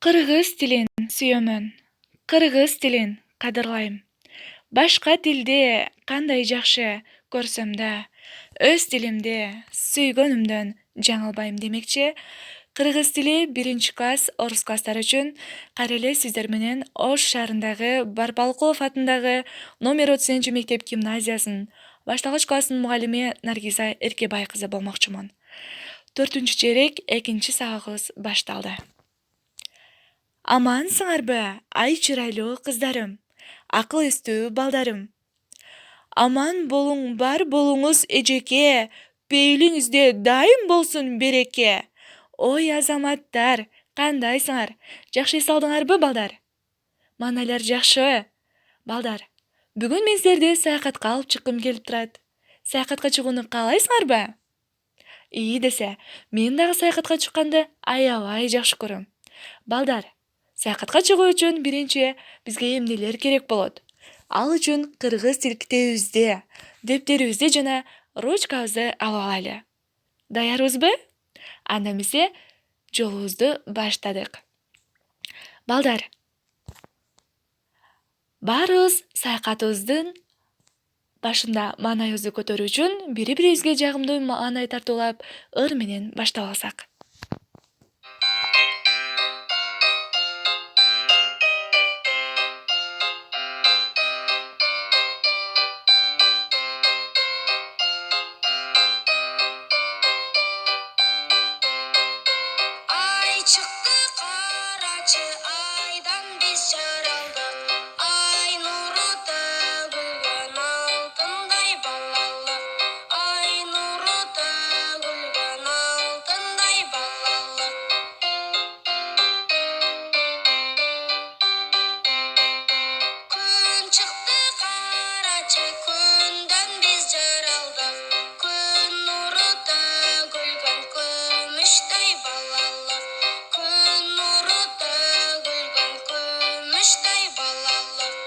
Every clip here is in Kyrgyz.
Кыргыз тилин сүйөмүн. Кыргыз тилин кадырлайм. Башка тилди кандай жакшы көрсөм да, өз тилимди сүйгөнүмдөн жаңылбайм демекчи. Кыргыз тили 1 класс орус класстары үчүн кайра эле сиздер менен Ош шаарындагы Барбалкулов атындагы номер 30 мектеп гимназиясынын башталгыч класстын мугалими Наргиза Эркебай кызы болмокчумун. 4-чейрек 2-сабагыбыз башталды. Амансыңарбы, ай чырайлуу кыздарым, акыл эстүү балдарым. Аман болуң бар болуңуз эжеке, пейилиңизде дайым болсун береке. Ой азаматтар, кандайсыңар? Жакшы эс алдыңарбы балдар? Маналар жакшы, балдар. Бүгүн мен силерди саякатка алып чыккым келип турат. Саякатка чыгууну каалайсыңарбы? Десе, мен дагы саякатка чыкканды аябай жакшы көрөм. Балдар, саякатка чыгуу үчүн биринчи бизге эмнелер керек болот? Ал үчүн кыргыз тил китебибизди, дептерибизди жана ручкабызды алып алайлы. Даярбызбы? Анда эмесе жолубузду баштадык. Балдар, баарыбыз саякатыбыздын башында маанайыбызды көтөрүү үчүн бири-бирибизге жагымдуу маанай тартуулап, ыр менен баштап алсак. Ай чыкты карачы айдан биз жаралдык. Ай нуру төгүлгөн алтындай балалык. Ай нуру төгүлгөн алтындай балалык. Күн чыкты карачы күндөн биз жаралдык. Күн нуру төгүлгөн күмүштөй балалык. Күн нуру төгүлгөн күмүштөй балалык.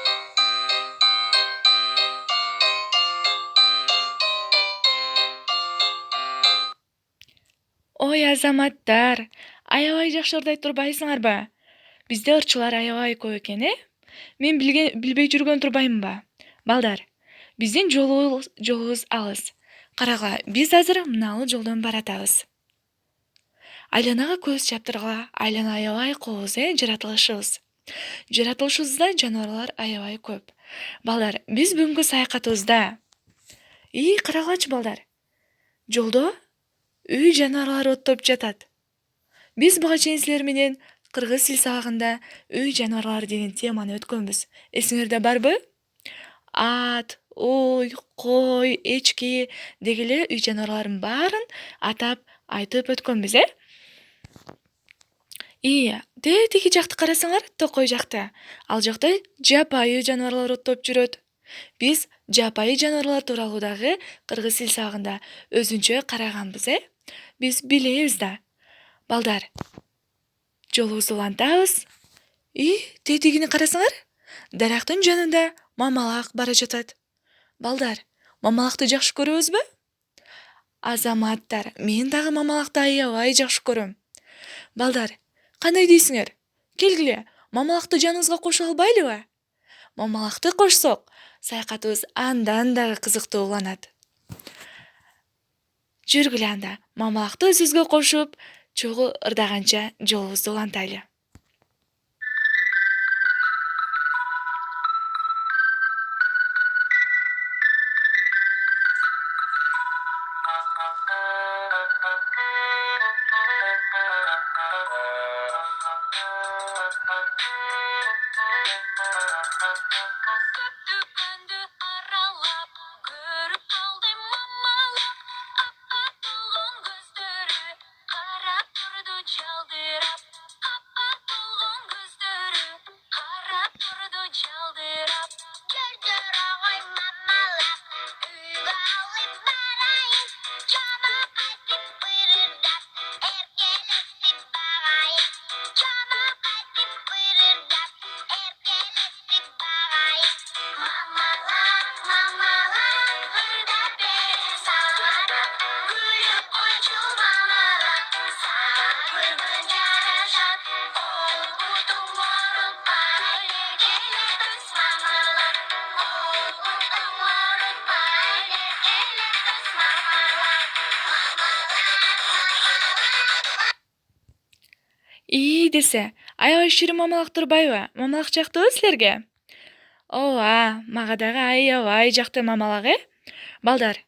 Ой азаматтар, аябай жакшы ырдай турбайсыңарбы? Бизде ырчылар аябай көп экен, Мен билбей жүргөн турбаймынбы? Балдар, биздин жолубуз алыс. Карагыла, биз азыр мыналы жолдон баратабыз. Айланага көз чаптыргыла, айлана аябай кооз, жаратылышыбыз. Жаратылышыбызда жаныбарлар аябай көп. Балдар, биз бүгүнкү саякатыбызда карагылачы балдар. Жолдо үй жаныбарлары оттоп жатат. Биз буга чейин силер менен кыргыз тил сабагында үй жаныбарлары деген теманы өткөнбүз. Эсиңерде барбы? Ат, уй, кой, эчки дегеле үй жаныбарларын баарын атап айтып өткөнбүз, тиги жакты карасаңар, токой жакты. Ал жакта жапайы жаныбарлар оттоп жүрөт. Биз жапайы жаныбарлар тууралуу дагы кыргыз тил сабагында өзүнчө караганбыз, Биз билебиз да. Балдар, жолубузду улантабыз. Тетигини карасаңар, дарактын жанында мамалак бара жатат. Балдар, мамалакты жакшы көрөбүзбү? Азаматтар, мен дагы мамалакты аябай жакшы көрөм. Балдар, кандай дейсиңер? Келгиле, мамалакты жаныбызга кошо албайлыбы? Мамалакты кошсок, саякатыбыз андан дагы кызыктуу уланат. Жүргүлө анда, мамалакты өзүбүзгө кошуп, чогуу ырдаганча жолубузду улантайлы. Дүкөндү аралап көрүп калдым мамалак. Аппак болгон көздөрү карап турду жалдырап. Аппак болгон көздөрү карап турду жалдырап. Келдир агай мамалак, үйгө алып барайын. Жана кайтып бырырдап, эркелетип багайын. Жана кайтып бырырдап, эркелетип багайын. Мамалак, мамалак, ырдап бер сага. Күлүп койчу мамалак, сага көргөн жарашат. ии десе, аябай ширин мамалак турбайбы? Мамалак жактыбы силерге? Ооба, мага дагы аябай жакты мамалак, Балдар,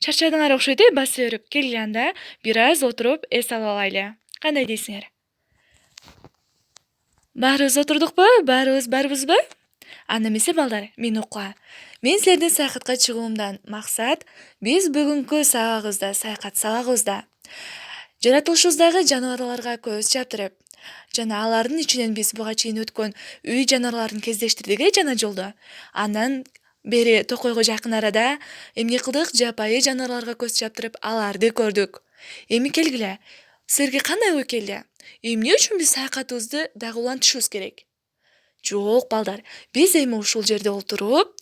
чарчадыңар окшойт, басып берип. Келгиле анда бир аз отуруп эс алып алайлы. Кандай дейсиңер? Баарыбыз отурдукпу? Барбызбы? Анда эмесе балдар, мени укла. Мен силердин саякатка чыгуумдан максат биз бүгүнкү сабагыбызда саякат сабагыбызда жаратылышыбыздагы жаныбарларга көз чаптырып жана алардын ичинен биз буга чейин өткөн үй жаныбарларын кездештирдик жана жолдо. Андан бери токойго жакын арада эмне кылдык? Жапайы жаныбарларга көз чаптырып аларды көрдүк. Эми келгиле, силерге кандай ой келди? Эмне үчүн биз саякатыбызды дагы улантышыбыз керек? Жок балдар, биз эми ушул жерде отуруп,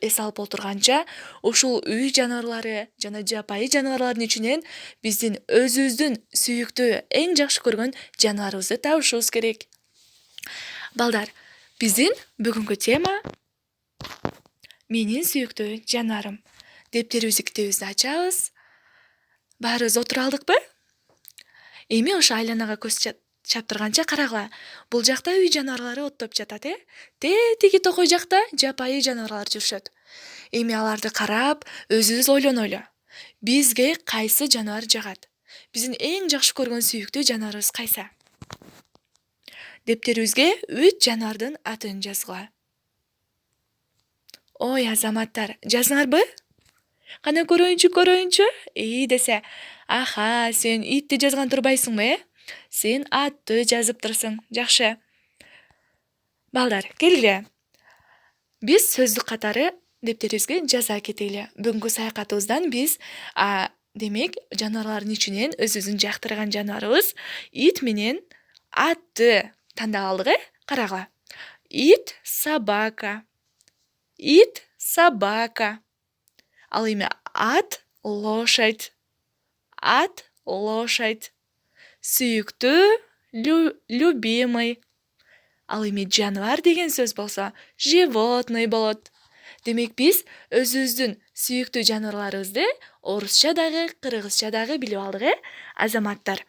эс алып отурганча, ушул үй жаныбарлары жана жапайы жаныбарлардын ичинен биздин өзүбүздүн сүйүктүү, эң жакшы көргөн жаныбарыбызды табышыбыз керек. Балдар, биздин бүгүнкү тема менин сүйүктүү жаныбарым. Дептерибизди, китебибизди ачабыз. Баарыбыз отура алдыкпы? Эми ошо айланага көз чаптырганча карагыла. Бул жакта үй жаныбарлары оттоп жатат, тиги токой жакта жапайы жаныбарлар жүрүшөт. Эми аларды карап, өзүбүз ойлонойлу. Бизге кайсы жаныбар жагат? Биздин эң жакшы көргөн сүйүктүү жаныбарыбыз кайсы? Дептерибизге 3 жаныбардын атын жазгыла. Ой, азаматтар, жазыңарбы? Кана көрөйүнчү? Десе. Аха, сен итти жазган турбайсыңбы, Сен атты жазыптырсың. Жакшы. Балдар, келгиле. Биз сөздүк катары дептерибизге жаза кетели. Бүгүнкү саякатыбыздан биз демек жаныбарлардын ичинен өзүбүздүн жактырган жаныбарыбыз ит менен атты тандап алдык, Карагыла. Ит, собака. Ал эми ат, лошадь. Сүйүктүү, любимый. Ал эми жаныбар деген сөз болсо, животный болот. Демек биз өзүбүздүн сүйүктүү жаныбарларыбызды орусча дагы, кыргызча дагы билип алдык, азаматтар.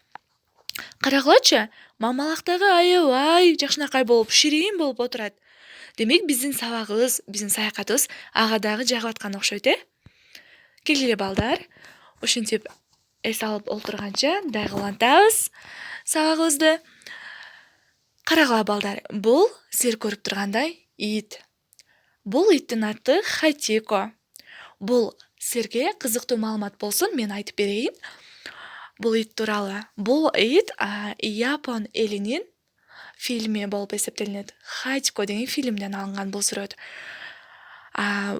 Карагылачы, мамалак дагы аябай жакшынакай болуп, ширин болуп отурат. Демек биздин сабагыбыз, биздин саякатыбыз ага дагы жагып аткан окшойт, Келгиле балдар, ушинтип эс алып олтурганча дагы улантабыз сабагыбызды. Карагыла балдар, бул силер көрүп тургандай ит. Бул иттин аты Хатико. Бул силерге кызыктуу маалымат болсун, мен айтып берейин. Бул ит тууралуу. Бул ит Япон элинин фильми болуп эсептелинет. Хатико деген фильмден алынган бул сүрөт.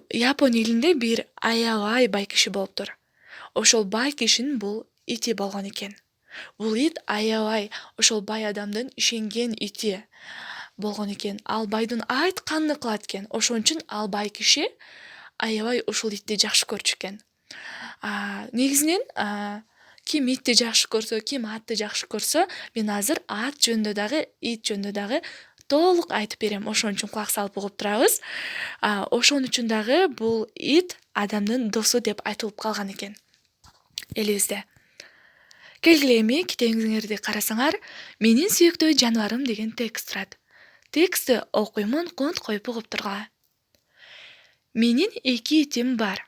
Япон элинде бир аябай бай киши болуптур. Ошол бай кишинин бул ити болгон экен. Бул ит аябай ошол бай адамдын ишенген ити болгон экен. Ал байдын айтканын кылат экен. Ошон үчүн ал бай киши аябай ушул итти жакшы көрчү экен. Негизинен ким итти жакшы көрсө, ким атты жакшы көрсө, мен азыр ат жөнүндө дагы, ит жөнүндө дагы толук айтып берем. Ошон үчүн кулак салып угуп турабыз. Ошон үчүн дагы бул ит адамдын досу деп айтылып калган экен элибизде. Келгиле эми китебиңерди карасаңар, менин сүйүктүү жаныбарым деген текст турат. Текстти окуймун, кунт коюп угуп тургула. Менин 2 итим бар.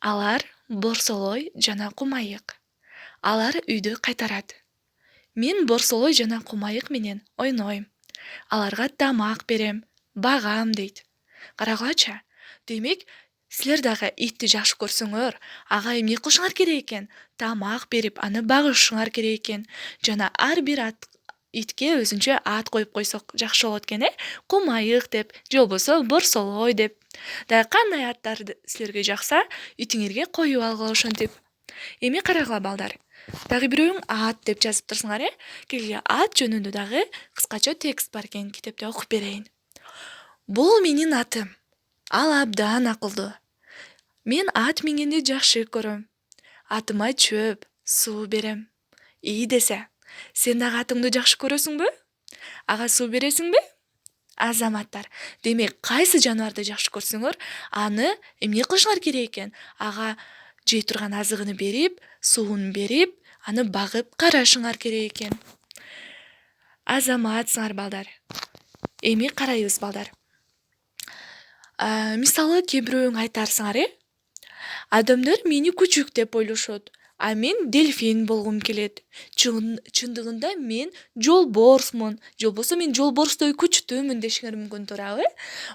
Алар борсолой жана кумайык. Алар үйдү кайтарат. Мен борсолой жана кумайык менен ойнойм. Аларга тамак берем, багам дейт. Карагылачы. Демек, силер дагы итти жакшы көрсөңөр, ага эмне кылышыңар керек экен? Тамак берип, аны багышыңар керек экен. Жана ар бир итке өзүнчө ат коюп койсок жакшы болот экен, Кумайык деп, же болбосо борсолой деп. Дагы кандай аттар силерге жакса, итиңерге коюп алгыла ошентип. Эми карагыла балдар. Дагы бирөөң ат деп жазып турсуңар, Келгиле ат жөнүндө дагы кыскача текст бар экен, китепте окуп берейин. Бул менин атым. Ал абдан акылдуу. Мен ат мингенди жакшы көрөм. Атыма чөп, суу берем. Десе, сен дагы атыңды жакшы көрөсүңбү? Ага суу бересиңби? Азаматтар, демек кайсы жаныбарды жакшы көрсөңөр, аны эмне кылышыңар керек экен? Ага жей турган азыгын берип, суун берип, аны багып карашыңар керек экен. азаматсыңар балдар. Эми карайбыз балдар. Мисалы кээ бирөөң айтарсыңар, адамдар мени күчүк деп ойлошот, а мен дельфин болгум келет. Чындыгында мен жолборсмун, же болбосо мен жолборстой күчтүүмүн дешиңер мүмкүн туурабы?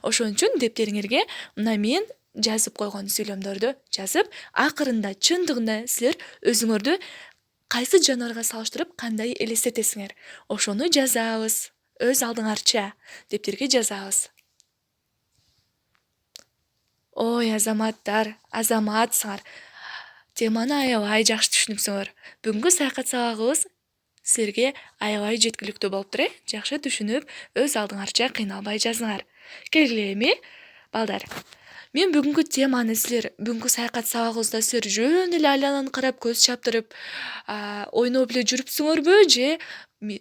Ошон үчүн дептериңерге мына мен жазып койгон сүйлөмдөрдү жазып, акырында чындыгында силер өзүңөрдү кайсы жаныбарга салыштырып кандай элестетесиңер, ошону жазабыз. Өз алдыңарча дептерге жазабыз. Ой, азаматтар, азаматсыңар. Теманы аябай жакшы түшүнүпсүңөр. Бүгүнкү саякат сабагыбыз силерге аябай жеткиликтүү болуптур, жакшы түшүнүп, өз алдыңарча кыйналбай жазыңар. Келгиле эми, балдар. Мен бүгүнкү теманы силер бүгүнкү саякат сабагыбызда силер жөн эле айлананы карап көз чаптырып, ойноп эле жүрүпсүңөрбү же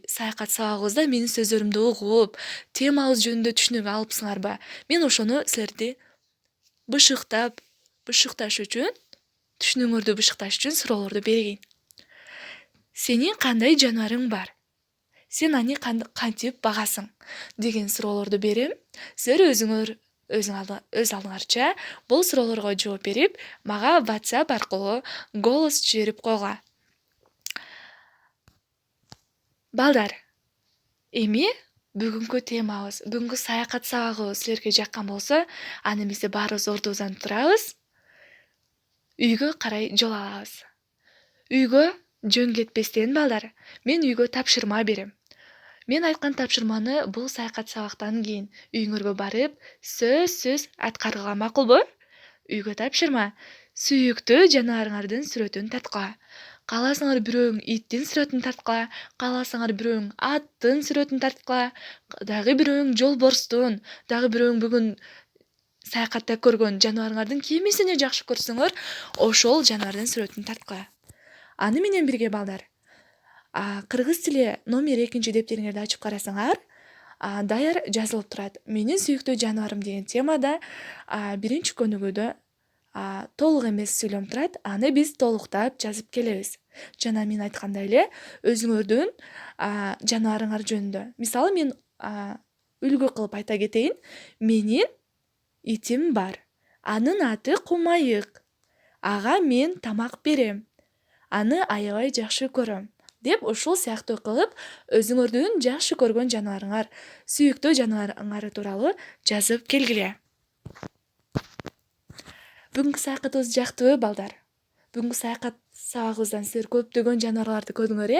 саякат сабагыбызда менин сөздөрүмдү угуп, темабыз жөнүндө түшүнүк алыпсыңарбы? Мен ошону силерди бышыкташ үчүн, түшүнүгүңөрдү бышыкташ үчүн суроолорду берейин. Сенин кандай жаныбарың бар? Сен аны кантип багасың? Деген суроолорду берем. Силер өз алдыңарча бул суроолорго жооп берип, мага WhatsApp аркылуу голос жиберип койгула. Балдар, эми бүгүнкү темабыз, бүгүнкү саякат сабагыбыз силерге жаккан болсо, аны эмесе баарыбыз ордубуздан турабыз, үйгө карай жол алабыз. Үйгө жөн кетпестен балдар, мен үйгө тапшырма берем. Мен айткан тапшырманы бул саякат сабактан кийин үйүңөргө барып, сөзсүз аткаргыла, макулбу? Үйгө тапшырма. Сүйүктүү жаныбарыңардын сүрөтүн тарткыла. Кааласаңар бирөөң иттин сүрөтүн тарткыла, кааласаңар бирөөң аттын сүрөтүн тарткыла, дагы бирөөң жолборстун, дагы бирөөң бүгүн саякатта көргөн жаныбарыңардын кимисине жакшы көрсөңөр, ошол жаныбардын сүрөтүн тарткыла. Аны менен бирге балдар, кыргыз тили номер 2 дептериңерди ачып карасаңар, даяр жазылып турат. Менин сүйүктүү жаныбарым деген темада биринчи көнүгүүдө толук эмес сүйлөм турат, аны биз толуктап жазып келебиз. Жана мен айткандай эле, өзүңөрдүн жаныбарыңар жөнүндө. Мисалы мен үлгү кылып айта кетейин. Менин итим бар. Анын аты Кумайык. Ага мен тамак берем. Аны аябай жакшы көрөм. Деп ушул сыяктуу кылып, өзүңөрдүн жакшы көргөн жаныбарыңар, сүйүктүү жаныбарыңар тууралуу жазып келгиле. Бүгүнкү саякатыбыз жактыбы, балдар? Бүгүнкү саякат сабагыбыздан силер көптөгөн жаныбарларды көрдүңөр,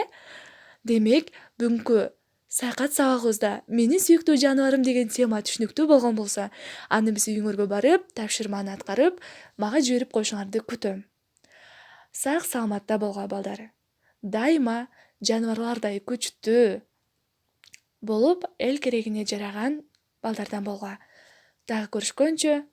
Демек, бүгүнкү саякат сабагыбызда менин сүйүктүү жаныбарым деген тема түшүнүктүү болгон болсо, аны биз үйүңөргө барып, тапшырманы аткарып, мага жиберип коюшуңарды күтөм. Сак саламатта болгула, балдар. Дайыма жаныбарлардай күчтүү болуп, эл керегине жараган балдардан болгула. Дагы көрүшкөнчө,